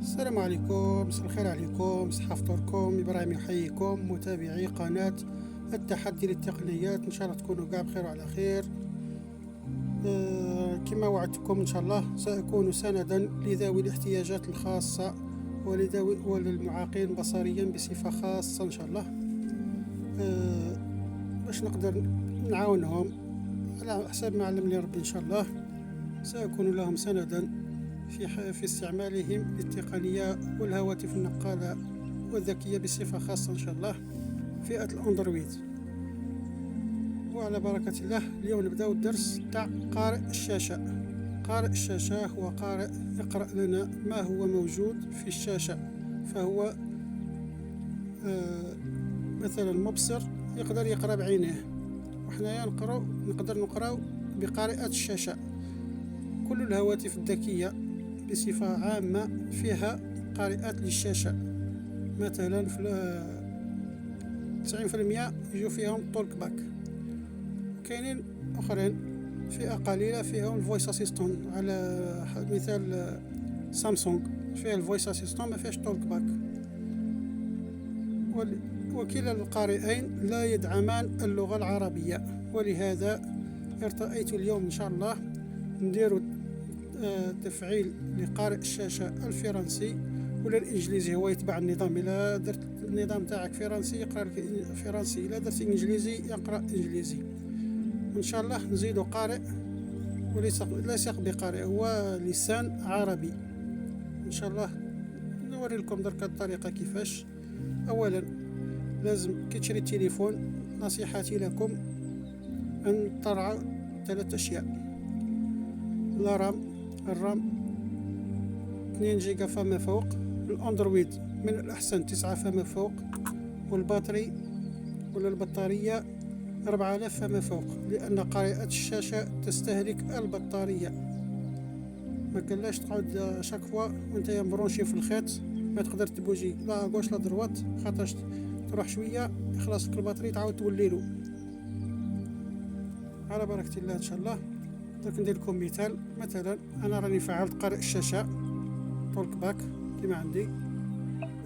السلام عليكم، مساء الخير عليكم، صحة فطوركم. إبراهيم يحييكم متابعي قناة التحدي للتقنيات. إن شاء الله تكونوا كاع بخير وعلى خير. كما وعدتكم إن شاء الله سأكون سندا لذوي الاحتياجات الخاصة وللمعاقين بصريا بصفة خاصة إن شاء الله، باش نقدر نعاونهم على حسب ما علمني ربي. إن شاء الله سأكون لهم سندا في استعمالهم للتقنية والهواتف النقالة والذكية بصفة خاصة إن شاء الله، فئة الأندرويد. وعلى بركة الله اليوم نبدأ الدرس تاع قارئ الشاشة. قارئ الشاشة هو قارئ يقرأ لنا ما هو موجود في الشاشة، فهو مثلا مبصر يقدر يقرأ بعينيه، وحنايا نقدر نقرأ بقارئة الشاشة. كل الهواتف الذكية بصفة عامة فيها قارئات للشاشة، مثلا في 90% يجوا فيهم تولك باك، وكاينين اخرين فئة قليلة فيهم الفويس اسيستون، على مثال سامسونج فيها الفويس اسيستون ما فيهاش تولك باك. وكلا القارئين لا يدعمان اللغة العربية، ولهذا ارتأيت اليوم إن شاء الله ندير تفعيل لقارئ الشاشة الفرنسي ولا الإنجليزي. هو يتبع النظام، إلا درت النظام تاعك فرنسي يقرأ لك فرنسي، إلا درت إنجليزي يقرأ إنجليزي. وإن شاء الله نزيد قارئ وليس بقارئ، هو لسان عربي. إن شاء الله نوري لكم درك الطريقة كيفاش. أولا لازم كي تشري التليفون، نصيحتي لكم أن ترعوا 3 أشياء: الرام 2 جيجا فما فوق، الأندرويد من الأحسن 9 فما فوق، والبطاري ولا البطارية 4000 فما فوق، لأن قارئة الشاشة تستهلك البطارية. ما كلاش تقعد شاك فوا وانت مبرونشي في الخيط ما تقدر تبوجي لا غوش لا دروات، خاطرش تروح شوية يخلص لك البطاري تعاود توليلو. على بركة الله إن شاء الله درك ندير لكم مثال. مثلا أنا راني فعلت قارئ الشاشة تولك باك كيما عندي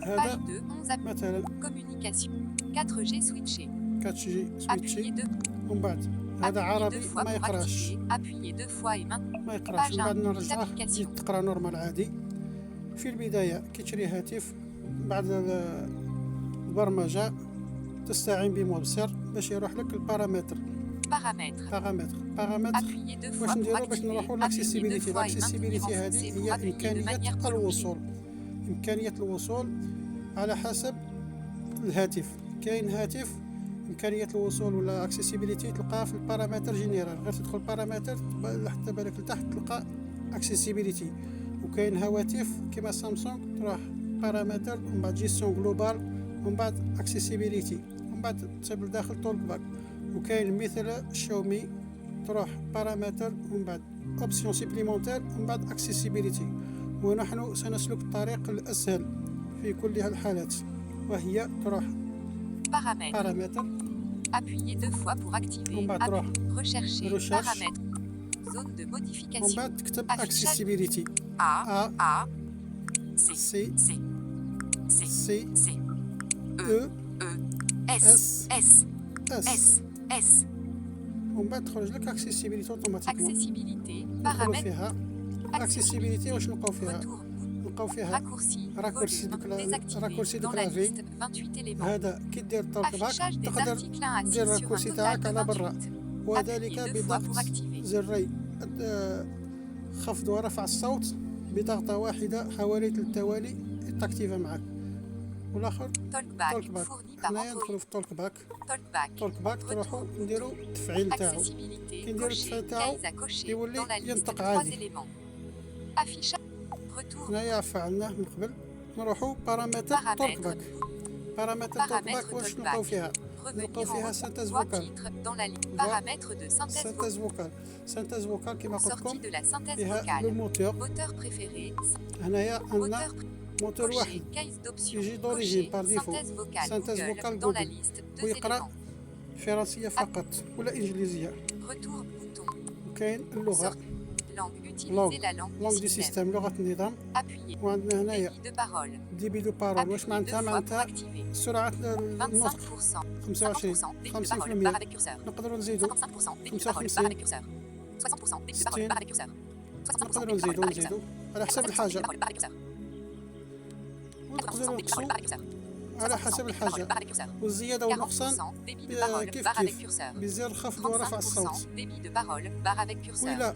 هذا، مثلا 4G switché. 4G سويتشي، ومن بعد هذا عربي ما يقراش، ما يقراش. من بعد نرجعه تقرا نورمال عادي. في البداية كي تشري هاتف بعد البرمجة تستعين بمبصر باش يروح لك البارامتر. واش نديرو باش نروحو لاكسيسيبيليتي؟ لاكسيسيبيليتي هذه هي إمكانية الوصول على حسب الهاتف. كاين هاتف إمكانية الوصول ولا اكسيسيبيليتي تلقاها في البارامتر جينيرال، غير تدخل بارامتر حتى بالك لتحت تلقى اكسيسيبيليتي. وكاين هواتف كيما سامسونج تروح بارامتر ومن بعد جيستيون جلوبال ومن بعد اكسيسيبيليتي ومن بعد تصيب لداخل تولك باك. وكاين مثل شاومي تروح بارامتر ومن بعد اوبسيون سيبليمونتير ومن بعد اكسيسيبيليتي. ونحن سنسلك الطريق الأسهل في كل الحالات، وهي تروح paramètres, Appuyez 2 fois pour activer. On va droit. Rechercher. Recherche. Paramètres. Zone de on modification. va تكتب Affichage. accessibility A. C. C C. C. C C. E E. S S. S. S S. S. ومن بعد تخرج لك accessibility اوتوماتيكمون. Accessibilité. ندخلو Paramètres. فيها accessibility. واش نلقاو فيها؟ Retour. نلقاو فيها Raccourci. راكورسي Volume. دوك Désactivé. راكورسي Dans دوك la لافي. liste 28 éléments. هذا كي دير التولك باك Affichage des تقدر articles 1 à 6 دير sur un الراكورسي total تاعك de على برا، 28. وذلك Appuyez 2 fois pour بضغط activer. زري خفض ورفع الصوت بضغطة واحدة حوالي 3 توالي تكتيفا معك. والاخر Talkback. تولك باك. Fourni par حنايا Android. ندخلو في التولك باك. Talkback. تولك باك تروحو نديرو التفعيل تاعو. Accessibilité. كي نديرو التفعيل Cocher. تاعو Case à cocher. يولي Dans la liste ينطق 3 عادي. éléments. Affichage. Retour. هنايا فعلناه من قبل. نروحو بارامتر تولك باك. بارامتر تولك باك واش نلقاو فيها؟ نلقاو فيها سانتاز فوكال. Dans la liste paramètres de synthèse سانتاز فوكال. سانتاز فوكال كيما قلت sortie لكم de la synthèse فيها لو vocale. موتور. Moteur préféré. هنايا عندنا Moteur موتور cocher. واحد Case d'options. يجي d'origine Cocher. par défaut. Synthèse vocale. Synthèse Google. vocale Dans la Google. liste 2 ويقرأ éléments. فرنسية فقط ولا إنجليزية. Retour bouton. وكاين اللغة langue. Langue. Utilisez la langue لونغ du دي système. سيستم، لغة النظام. Appuyez. وعندنا هنايا Débit de parole. ديبي دو بارول. واش Appuyez deux معناتها؟ fois pour معناتها activer. سرعة النطق. 25%. 25 50%. Débit de 50%. parole. Barre avec curseur. نقدروا نزيدوا 55%. Débit de parole. Barre avec curseur. 60%. Débit de parole. Barre avec curseur. 60%. نقدروا Débit de parole. نزيدوا Barre avec curseur. على حسب 60%. Débit de الحاجة، parole. Barre avec curseur. ونقدروا 80% débit de parole. نقصوا Barre avec curseur. على حسب 60% débit de parole. الحاجة. Barre avec curseur. والزيادة والنقصان 40% débit de parole. كيف Barre avec كيف curseur. بزر خفض ورفع 35% الصوت. débit de parole. Barre avec curseur. وإلا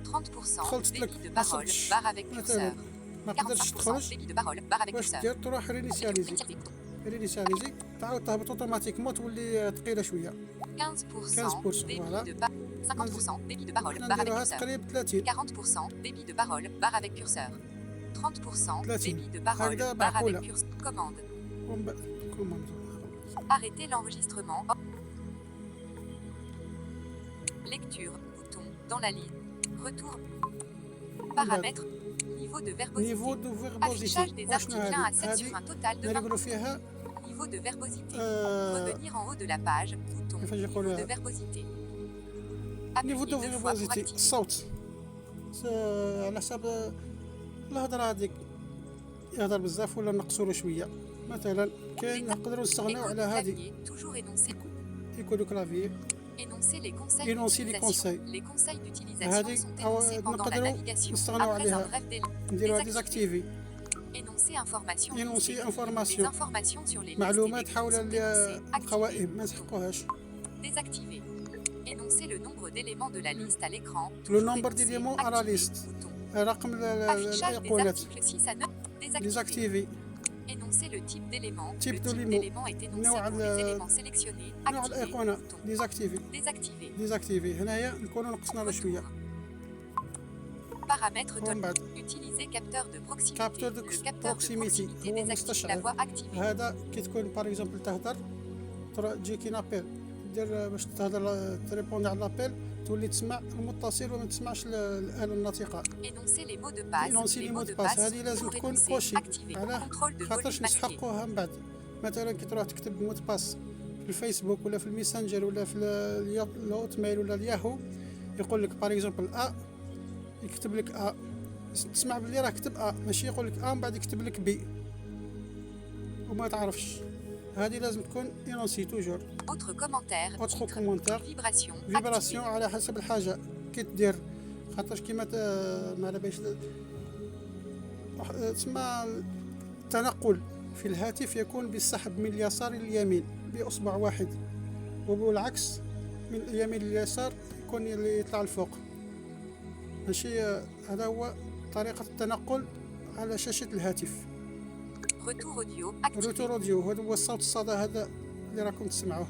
30% دخلت لك débit de ما parole. صدتش Barre avec مثلا curseur. ما قدرتش 45% تخرج، débit de parole. Barre avec واش curseur. دير؟ تروح رينيسياليزي. رينيسياليزي تعاود تهبط اوتوماتيكمون تولي ثقيلة شوية. 15% débit voilà. de parole. 50% débit de parole. Barre avec نديروها curseur. تقريب 30. 40% débit de parole. Barre avec curseur. 30% 30. débit de parole. هكذا Barre معقولة. avec curseur. Commande. ومن بعد كوماند. Arrêtez l'enregistrement. Lecture. Bouton. Dans la ligne. Retour. Paramètres. Niveau de verbosité. نيفو دو Affichage فيربوزيتي. des واشنو articles 1 à 7 هذه؟ sur un total de 20. نقولوا فيها Niveau de verbosité. آه، Revenir en haut de la page. Bouton. كيفاش Niveau يقولوها؟ de verbosité. نيفو Appuyez دو deux fois pour فيربوزيتي activer. الصوت. على حسب الهضرة هذيك يهضر بزاف ولا نقصوا له شوية. مثلا كاين نقدروا نستغناو Écoute على هذه clavier. Toujours énoncer. يكونوا كلافي. Énoncer les conseils Énoncer les d'utilisation. conseils. Les conseils d'utilisation هذه sont أو énoncés pendant la نقدروا navigation. نستغناو Après un عليها bref délai. نديروها Désactiver. ديزاكتيفي. Énoncer information. Énoncer listée. information. Les informations sur les listes et معلومات les حول sont énoncées. القوائم ما Activer. نسحقوهاش. Désactiver. Énoncer le nombre d'éléments de la liste à l'écran. Le Toujours nombre énoncé. d'éléments à la Activer. liste. Bouton. رقم Affichage des الأيقونات. articles 6 à 9. Désactiver. ديزاكتيفي. Énoncer le type d'élément. Type Le type d'élément. d'élément est énoncé نوع pour les éléments sélectionnés. نوع Activer. الأيقونة Bouton. ديزاكتيفي. Désactiver. ديزاكتيفي هنايا نكونوا نقصنا له شوية. Paramètres ومن بعد Utiliser capteur de proximité. Capteur de Le capteur de proximité. proximité هو désactive la مستشعر. voix activée. هذا كي تكون باغ اكزومبل تهضر تجيكي نابيل دير باش تهضر تريبوندي على لابيل تولي تسمع المتصل وما تسمعش الآلة الناطقة. Énoncer les mots de passe. énoncer les mots de passe. هذه لازم toujours تكون énoncés. كوشي. Activer. علاه؟ Contrôle de خاطرش volume masqué. نسحقوها من بعد. مثلا كي تروح تكتب مود باس في الفيسبوك ولا في الميسنجر ولا في الهوت ميل ولا الياهو يقول لك باغ اكزومبل يكتب لك تسمع بلي راه كتب ماشي يقول لك من بعد يكتب لك بي وما تعرفش. هذه لازم تكون اينونسي توجور. Autre commentaire. اوتخو Titre. كومونتير Vibration. فيبراسيون Activer. على حسب الحاجه كي تدير. خاطرش كيما ما على باليش تسمى التنقل في الهاتف يكون بالسحب من اليسار الى اليمين باصبع واحد وبالعكس من اليمين لليسار يكون يطلع الفوق. ماشي هذا هو طريقه التنقل على شاشه الهاتف. Retour audio. Activer. روتور اوديو هذا هو الصوت الصدى هذا اللي راكم تسمعوه.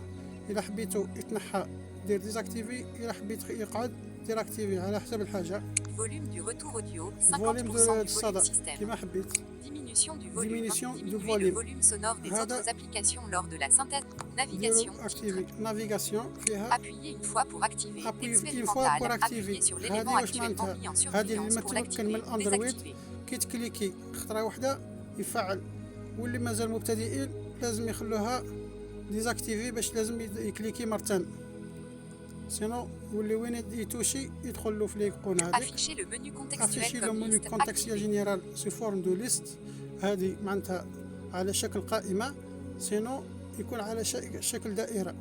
الا حبيتو يتنحى دير ديزاكتيفي، الا حبيت يقعد دير اكتيفي على حسب الحاجه. Volume du retour audio. 50% فوليوم du دو volume الصدى système. كيما حبيت. Diminution du volume. Diminution du Diminuer volume. le volume sonore des هذا autres applications lors de la synthèse. Navigation. ديرو اكتيفي. نافيغاسيون فيها Appuyez une fois pour activer. Appuyer une Expérimental. fois pour activer. Appuyez sur هذه l'élément واش actuellement معناتها؟ mis en هذه اللي surveillance ما pour تمكن من l'activer. الاندرويد Désactiver. كي تكليكي خطره واحده يفعل. واللي مازال مبتدئين لازم يخلوها ديزاكتيفي باش لازم يكليكي مرتين سينو يولي وين يتوشي يدخل له في ليكون هذيك. Afficher le menu افيشي contextuel لو comme منيو liste. كونتكستيال Activer. جينيرال سو فورم دو ليست. هذه معناتها على شكل قائمه سينو يكون على شكل دائره.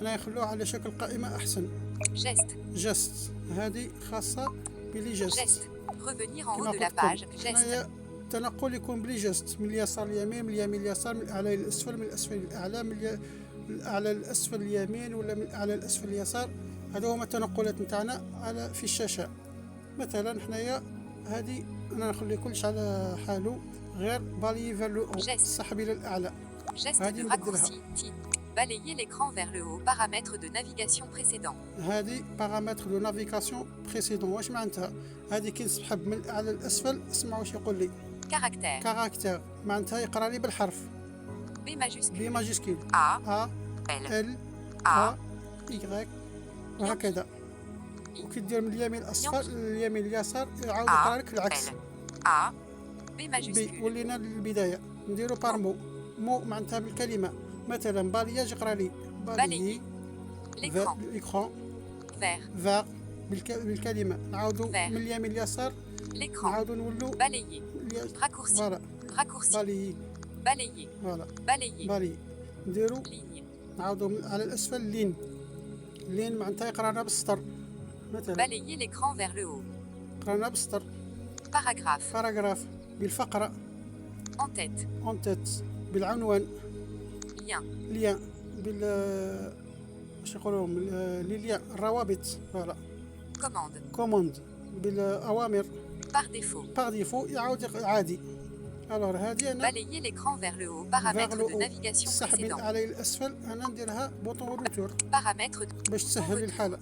هنا يخلوه على شكل قائمه احسن. Geste. جست هذه خاصه بلي جست. Geste. Revenir en كما haut de la قلت page. لكم Geste. هنايا التنقل يكون بلي جست من اليسار لليمين من اليمين لليسار من الاعلى للاسفل من الاسفل للاعلى من الاعلى للاسفل اليمين ولا من الاعلى للاسفل اليسار. هذو هما التنقلات نتاعنا على في الشاشه. مثلا حنايا هذه انا نخلي كلش على حاله غير بالي فير لو Geste. السحب الى الاعلى. Geste هذه de نبدلها. raccourci. Titre. Balayer l'écran vers le haut. Paramètres de navigation précédents. هذه بارامتر دو نافيغاسيون بريسيدون. واش معناتها؟ هذه كي نسحب من الاعلى للاسفل اسمعوا واش يقول لي. Caractère. كاركتير معناتها يقرا لي بالحرف B majuscule. بي ماجيسكول A. ا L. ال A. ا y وهكذا. وكي دير من اليمين الاصفر لليمين اليسار يعاود يقرا لك العكس. L. A. B بي majuscule. ولينا للبدايه نديرو بار مو معناتها بالكلمه. مثلا بالياج يقرا لي بالي L'écran. ليكرون Vert. فار بالكلمه نعاودوا Vert. من اليمين لليسار L'écran. نعاودوا نولوا Balayer. Raccourci. فوالا Raccourci. بالي Balayer. فوالا Balayer. بالي نديروا Ligne. نعاودوا على الاسفل لين معناتها يقرانا بالسطر مثلا Balayer l'écran vers le haut. قرانا بالسطر Paragraphe. باراغراف بالفقره En tête. اون تيت بالعنوان Lien. ليان واش يقولوا لي ليان الروابط فوالا Commande. كوموند بالاوامر Par défaut. باغ ديفو يعاود عادي الوغ هادي انا Balayer l'écran vers le haut. Paramètres vers le de haut. navigation سحبي précédent. على الاسفل انا نديرها بوطون روتور Paramètres. باش تسهل لي الحاله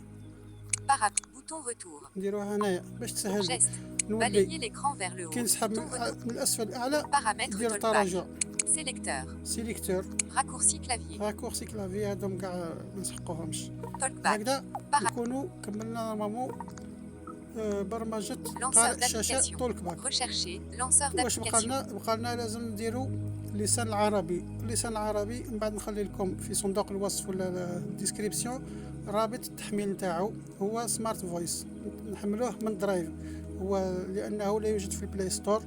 Bouton retour. نديروها هنايا باش تسهل لي. Geste. نولي Balayer l'écran vers le haut. كي نسحب Bouton retour. من الاسفل الاعلى Paramètres ندير talkback. تراجع Sélecteur. سيليكتور Raccourci clavier. راكورسي كلافي هادوم كاع ما نسحقوهمش Talkback. هكذا Para- نكونوا كملنا نورمالمون برمجه Lanceur قارئ الشاشه d'application. تولك باك. Rechercher. Lanceur واش d'application. بقى لنا لازم نديرو اللسان العربي من بعد نخلي لكم في صندوق الوصف ولا الديسكريبسيون رابط التحميل نتاعو هو سمارت فويس نحملوه من درايف هو لانه لا يوجد في البلاي ستور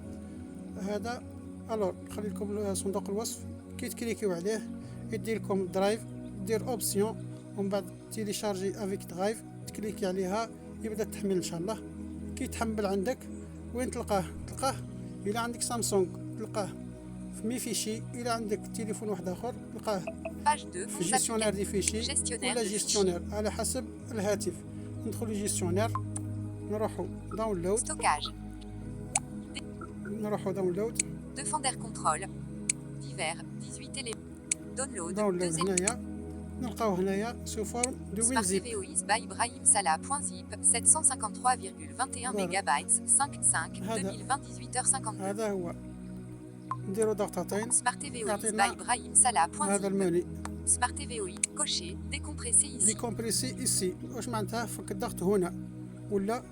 هذا الور نخلي لكم صندوق الوصف كي تكليكيو عليه يدير لكم درايف دير اوبسيون ومن بعد تيليشارجي افيك درايف تكليكي عليها يبدا التحميل ان شاء الله كي يتحمل عندك وين تلقاه الى عندك سامسونج تلقاه في مي فيشي الى عندك تليفون واحد اخر تلقاه Page 2. في جيستيونير دي فيشي Gestionnaire ولا de جيستيونير على حسب الهاتف ندخلوا جيستيونير نروحوا داونلود Stockage. نروحوا داونلود Defender contrôle. Divers. 18 éléments. Download. داونلود 2 هنايا نلقاو هنايا سو فورم دو وين Smart زيب VOIS by Ibrahim Salah.zip 753,21 Voilà. mégabytes 5 هذا. 2020 18h52 هذا هو نديرو ضغطتين Smart VOIS يعطينا by Ibrahim هذا Salah.zip المني Smart VOIS coché décompressé ici ديكومبريسي ايسي واش معناتها فك الضغط هنا ولا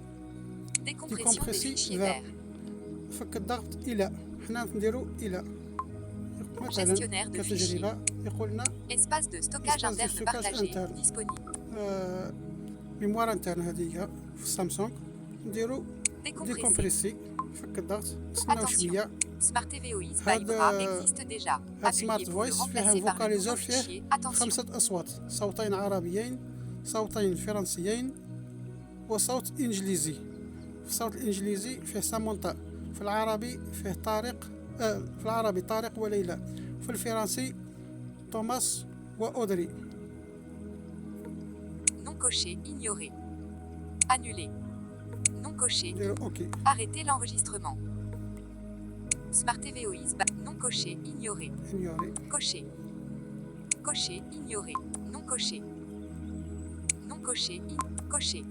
décompression des décompresser fichiers vers. verts فك الضغط الى حنا نديرو الى مثلا Gestionnaire de كتجربه يقول لنا espace de stockage Espace de interne stockage partagé interne. disponible ميموار انترن هذه في سامسونج نديرو décompressé ديكومبريسي فك الضغط نستناو Attention. شويه Smart VOIS by هذا- Ibra existe déjà هاد سمارت appuyez pour le فويس فيها remplacer par un فوكاليزور nouveau فيه fichier attention 5 اصوات صوتين عربيين صوتين فرنسيين وصوت انجليزي في الصوت الانجليزي فيه سامونتا في العربي فيه طارق في العربي طارق وليلى في الفرنسي توماس واودري non coché ignoré annulé non coché نديرو اوكي arrêtez l'enregistrement Smart VOIS non coché ignoré انيوري coché coché ignoré non coché non coché coché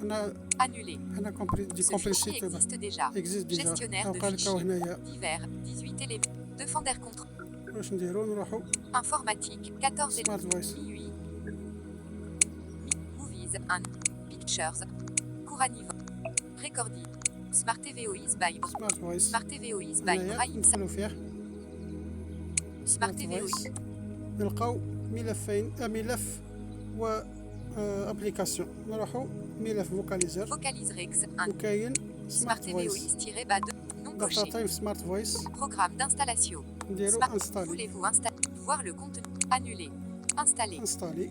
هنا annulé هنا ce ديكومبريسي fichier existe déjà اكزيست ديجا gestionnaire de بقى لكاو fichiers هنايا divers 18 éléments Defender contrôle واش نديرو نروحو informatique 14 سمارت فويس minuit movies 1 pictures cours à niveau recording Smart VOIS by سمارت فويس Smart VOIS by هنايا Ibrahim ندخلو فيه Smart سمارت VOIS فويس نلقاو ملفين ملف و ابليكاسيون نروحو ملف فوكاليزر Vocalise Rex 1 وكاين Smart سمارت فويس VOIS-2 non coché ضغطتين في سمارت فويس programme d'installation نديرو Smart انستالي voulez-vous installer voir le contenu annuler installer انستالي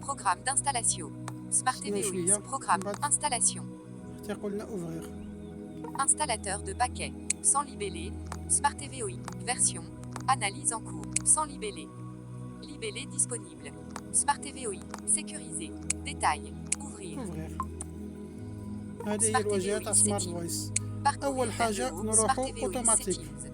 programme d'installation Smart Sinon, je suis VOIS là. programme Bah. installation تيقول لنا اوفغيغ installateur de paquets sans libellé Smart VOIS version analyse en cours sans libellé libellé disponible Smart VOIS sécurisé détail ouvrir اوفغيغ هذه هي Smart الواجهه تاع VOIS سمارت settings. فويس parcourir أول vers حاجة le haut, نروحو Smart VOIS automatique. settings.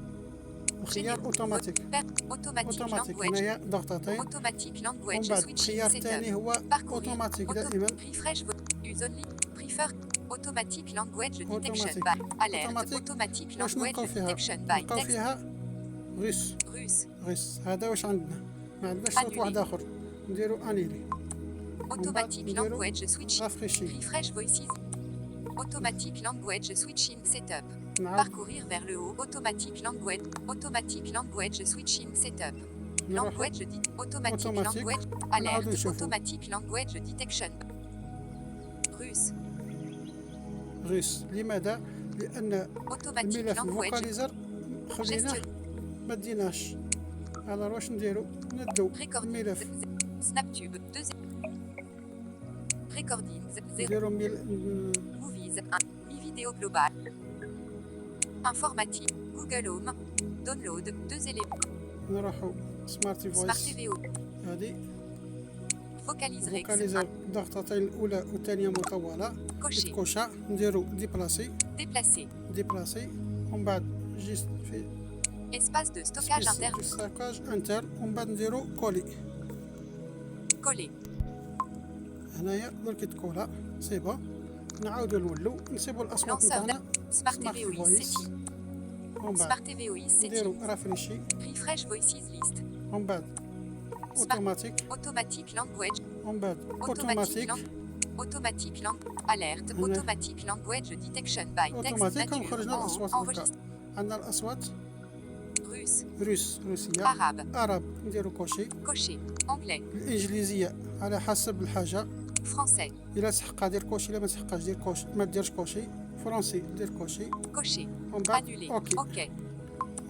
خيار اوتوماتيك automatique اوتوماتيك language هنايا ضغطتين automatique ومن language بعد switching الخيار setup الثاني هو parcourir اوتوماتيك دائما refresh use only prefer automatic language detection Automatic. by alert Automatic. automatic واش نلقاو language فيها detection by نلقاو text فيها غيس russe هذا واش عندنا ما عندناش صوت Annulé. واحد اخر نديرو انيلي automatic نديرو language switching رافريشي refresh voices automatic language switching setup نعاود parcourir vers le haut automatic language switching setup نروحو language automatic Automatic. language نعاودو alert نشوفو. automatic language detection Russe. روس. لماذا؟ لان Automatique الملف language. الفوكاليزر خليناه Gestion. ما ديناش. على واش نديرو؟ ندو Record. الملف Snaptube. 2. Recordings. 0. نديرو Movies. 1. Mi vidéo global. Informatique. Google Home. Download. 2 éléments. نروحو سمارت Smart فويس. TVO. هذه Vocalize Rex. فوكاليزر الضغطتين الاولى والثانيه مطوله. Cocher. كوشا نديرو ديبلاسي Déplacer. ديبلاسي ومن بعد جيست في Espace de stockage interne. ستوكاج انتر ومن بعد نديرو كولي. Coller. هنايا درك تكولا سي با. نعاودو نولو نسيبو الاصوات Lanceur نتاعنا Smart سمارت TVOIS فويس setting. ومن Smart بعد TVOIS نديرو setting. رافريشي Refresh voices list. ومن بعد اوتوماتيك Automatic language. ومن بعد Automatic اوتوماتيك Automatic language. Alerte. Automatic language detection by text اوتوماتيك nature. وخرجنا الاصوات هكا. Enregistre. عندنا الاصوات Russe. روسيه Arabe. عرب نديرو كوشي. Cocher. Anglais. الانجليزيه على حسب الحاجه. Français. الا تحقق دير كوشي الا ما تحققش دير كوشي ما ديرش كوشي. فرنسي دير كوشي Cocher. ومن بعد Annuler. اوكي OK.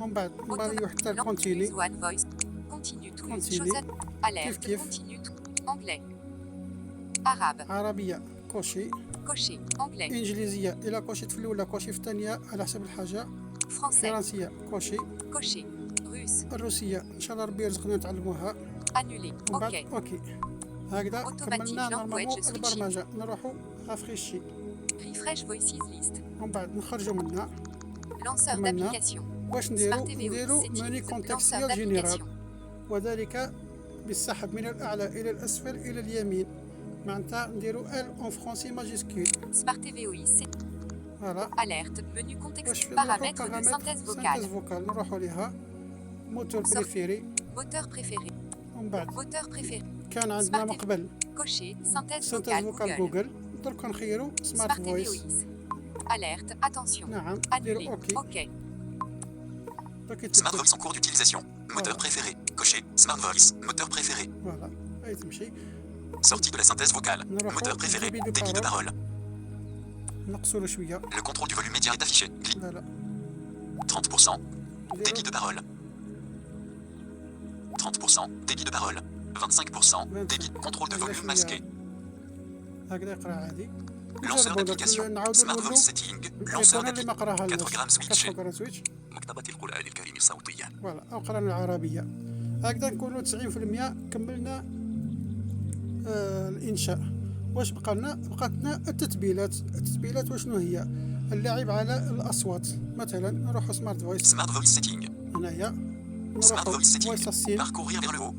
ومن بعد نباليو حتى كونتيني. Use one voice. Continue to use Continue. chosen. Alerte. كيف. Continue to. Anglais. Arabe. عربيه كوشي. Cocher. Anglais. انجليزيه الا كوشيت في الاولى كوشي في الثانيه على حسب الحاجه. Français. فرنسيه كوشي. Cocher. Russe. الروسيه ان شاء الله ربي يرزقنا نتعلموها. Annuler. ومن بعد OK. اوكي هكذا Automatic كملنا نورمالمون language switching. البرمجه. نروحو افريشي Refresh voices list. ومن بعد نخرجوا منها. Lanceur Maintenant, d'application. واش Smart نديرو؟ TVOIS نديرو settings. ماني Lanceur كونتكستيال جينيرال d'application. وذلك بالسحب من الاعلى الى الاسفل الى اليمين. معناتها نديرو ال اون فرونسي ماجيسكول. Smart TVOIS set. فوالا. Alerte. Menu واش contexte. في Paramètres de synthèse vocale. فوكال نروحو ليها. موتور Sauf- بريفيري Moteur préféré. ومن بعد Moteur préféré. كان عندنا Smart من قبل Cocher. Synthèse سنتيز vocale. فوكال Google. جوجل. درك نخيرو سمارت Smart فويس. TVOIS. Alerte. Attention. نعم نديرو Annuler. اوكي. OK. درك Smart يتبدل. Voice en cours d'utilisation. Moteur préféré. Coché. Smart Voice. Moteur préféré. فوالا هاي تمشي. Sortie de la synthèse vocale. نروحو Moteur préféré. débit de Débit de parole. parole. نقصولو شويه. Le contrôle du volume média est affiché. لا لا 30%. نديرو Débit de parole. 30%. Débit de parole. 25%. Débit. Contrôle de volume masqué. هكذا يقرا عادي. Lanceur نجربو درك d'application. نعاودو Smart نولو. Voice Setting. Lanceur الإيقونة اللي ما d'application. قراها 4 grammes switch. 4 سويتش. مكتبة القرآن الكريم صوتيا. فوالا او قرانا العربيه. هكذا نكونوا 90% كملنا الانشاء. واش بقى لنا؟ بقات لنا التتبيلات. التتبيلات وشنو هي؟ اللعب على الاصوات. مثلا نروحو سمارت فويس Smart Voice Setting. هنايا. Smart نروحو Voice Setting. فويس السين. Parcourir vers le haut.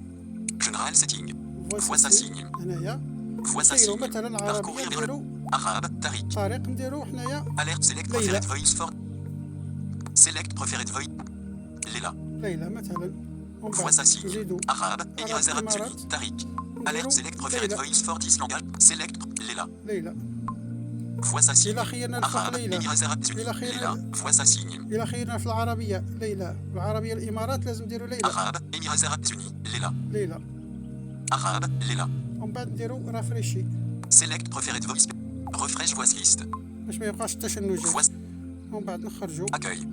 General Setting. فويس Voice السين assigne. هنايا. Voice نديرو assigne. مثلا عربيه Parcourir vers le نديرو Arabe. Tariq. طريق نديرو حنايا Alerte select Leila. preferred voice for. Select preferred voice. Leila. ليلى مثلا. ومن بعد Voice assigne. نزيدو Arabe. Émirats Arabes Émirats. Unis. Tariq. نديرو Alerte select preferred ليلى. voice for this langage. Select. Leila. ليلى. Voice assigne. إلا خيرنا الفوق Arabe. ليلى. Émirats Arabes إلا Unis. خيرنا Leila. Voice assigne. إلا خيرنا في العربيه ليلى. العربيه الامارات لازم نديرو ليلى. Arabe. Émirats Arabes Unis. Leila. ليلى. Arabe. Leila. ومن بعد نديرو رافريشي Select preferred voice. Refresh voice list. باش ما يبقاش التشنجات. Voice. ومن بعد نخرجوا Accueil.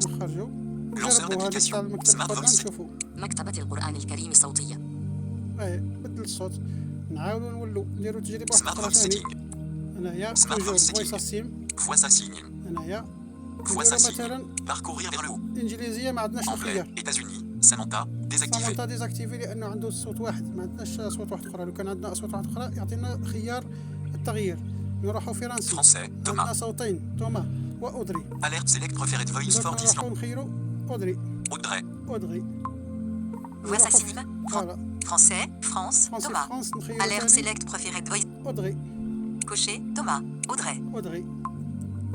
نخرجوا Lanceur نجربوا هذه d'application. تاع المكتب Smart القدام Voice. نشوفوا. مكتبة القرآن الكريم صوتيا. بدل الصوت. نعاودوا نولوا نديروا تجربه واحده Smart اخرى Voice ثاني. Setting. هنايا Smart توجور Voice فويس Setting. السيم. Voice assigne. هنايا Voice نديروا assigne. مثلا Parcourir vers le haut. انجليزيه ما عندناش Anglais. الخيار. États-Unis. Samantha. Désactivé. سامونتا ديزاكتيفي لانه عنده صوت واحد ما عندناش اصوات واحده اخرى. لو كان عندنا اصوات واحده اخرى يعطينا خيار التغيير. نروحوا فرنسي. Français. عندنا Thomas. صوتين توما واودري. Alerte select preferred voice for درك this نروحوا نخيروا اودري. Audrey. اودري. Voix نروحوا assigne. فوالا Français. France. فرنسي Thomas. فرنسا نخيروا Alerte ثاني select preferred voice. اودري. Cocher. Thomas. Audrey. اودري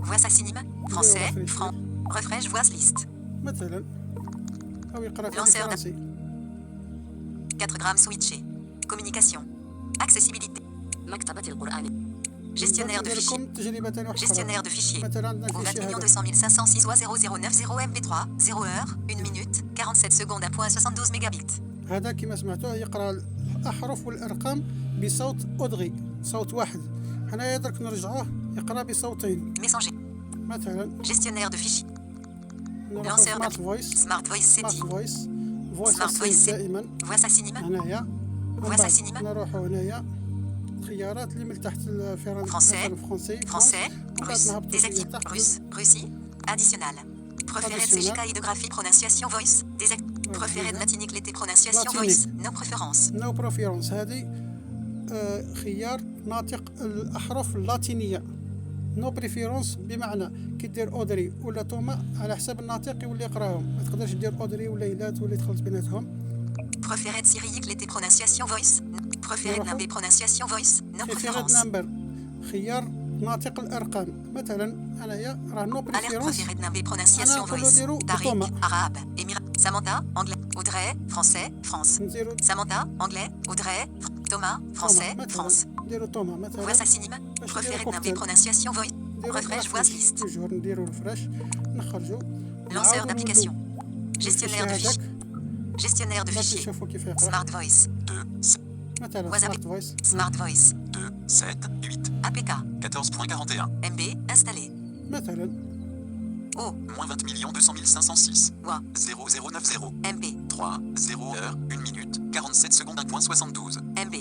Voix assigne. Français. France. Refresh voice list. مثلا او يقرا في Lanceur الفرنسي. 4 grammes switché. Communication. Accessibilité. مكتبة القرآن. Gestionnaire de fichiers. لكم تجربه ثانيه واحده أخرى. Gestionnaire de fichiers. مثلا عندنا Au الفيشي 20 هذا 200 506 0090 MP3, 0 heure, 1 minute, 47 secondes à point 72 mégabits. هذا كما سمعتوه يقرا الاحرف والارقام بصوت اودري. صوت واحد. هنايا درك نرجعوه يقرا بصوتين. Messager. مثلا Gestionnaire de fichiers. نروحو Lanceur سمارت d'appli. فويس. Smart Voice سمارت Setting. فويس. فويس Smart Voice اسيست Setting. دائما Voix à cinéma. هنايا. Voix ومن à بعد cinéma. نروحو هنايا الخيارات اللي من تحت Français. مثلا فرونسي. Français. ومن بعد Russe. نهبطو فيها Désactive. تحت. Russe. Russie. Additionnel. Préféré de Additionnel. CJK idéographie prononciation voice. Préféré de Latinique l'été prononciation Latinique. voice. No préférence. نو بريفيرونس هذه خيار ناطق الأحرف اللاتينية. نو بريفيرونس بمعنى كي دير اودري ولا توما على حساب الناطق يولي يقراهم، ما تقدرش دير اودري ولا ايلات تولي تخلط بيناتهم. Préféré de Cyrillique l'été prononciation voice. Préféré de Nimbé prononciation voice. No في préférence. نمبر خيار ناطق الارقام. مثلا انايا راه نو Alerte بريفيرونس préféré de Nimbé prononciation أنا voice. أقول Tariq, Thomas. arabe, émirat. Samantha, anglais. Audrey, français, France. نديرو Samantha, anglais. Audrey, Thomas, français, توما France. مثلا نديرو توما مثلا. Voix à cinéma. باش Préféré de نديرو Nimbé كوكتيل. prononciation voice. نديرو Refresh voix ريفريش. list. توجور نديرو ريفريش نخرجو. Lanceur نعاودو d'application. نولو Gestionnaire de الفيشي fichiers. هذاك Gestionnaire de باش fichiers. نشوفو كيف يقرا. Smart Voice. 2, مثلا WhatsApp. سمارت فويس. Smart Voice. 2, 7, 8, APK. 14.41, MB. Installé. مثلا O. moins 20 200 506, Voix. 0090, MB. 3, 0 heure, 1 minute, 47 secondes 1.72. MB.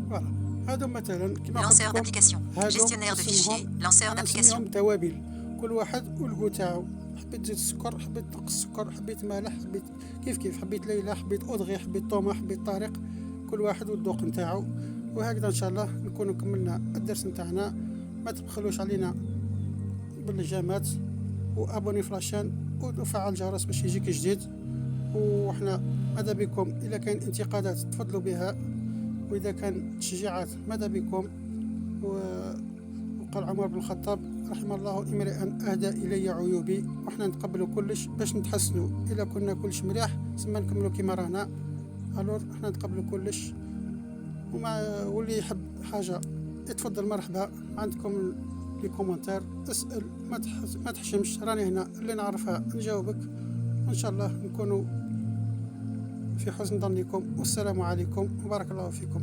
فوالا هادو مثلا كيما Lanceur قلت لكم d'application. هادو Gestionnaire de نسميهم- fichiers. Lanceur أنا d'application. نسميهم توابل. كل واحد والجو تاعو. حبيت تزيد السكر، حبيت تنقص السكر، حبيت مالح، حبيت كيف حبيت ليلى، حبيت اودغي، حبيت توما، حبيت طارق. كل واحد والذوق نتاعو. وهكذا ان شاء الله نكونوا كملنا الدرس نتاعنا. ما تبخلوش علينا باللجامات وابوني فلاشان وفعل الجرس باش يجيك جديد. وحنا ماذا بكم اذا كان انتقادات تفضلوا بها، واذا كان تشجيعات ماذا بكم. وقال عمر بن الخطاب رحم الله امرئا اهدى الي عيوبي. وحنا نتقبلوا كلش باش نتحسنوا. الا كنا كلش مليح سما نكملوا كيما رانا. الور احنا نتقبلوا كلش. واللي يحب حاجه يتفضل مرحبا. عندكم لي كومونتير اسال، ما تحشمش، راني هنا اللي نعرفها نجاوبك. وان شاء الله نكونوا في حسن ظنكم. والسلام عليكم وبارك الله فيكم.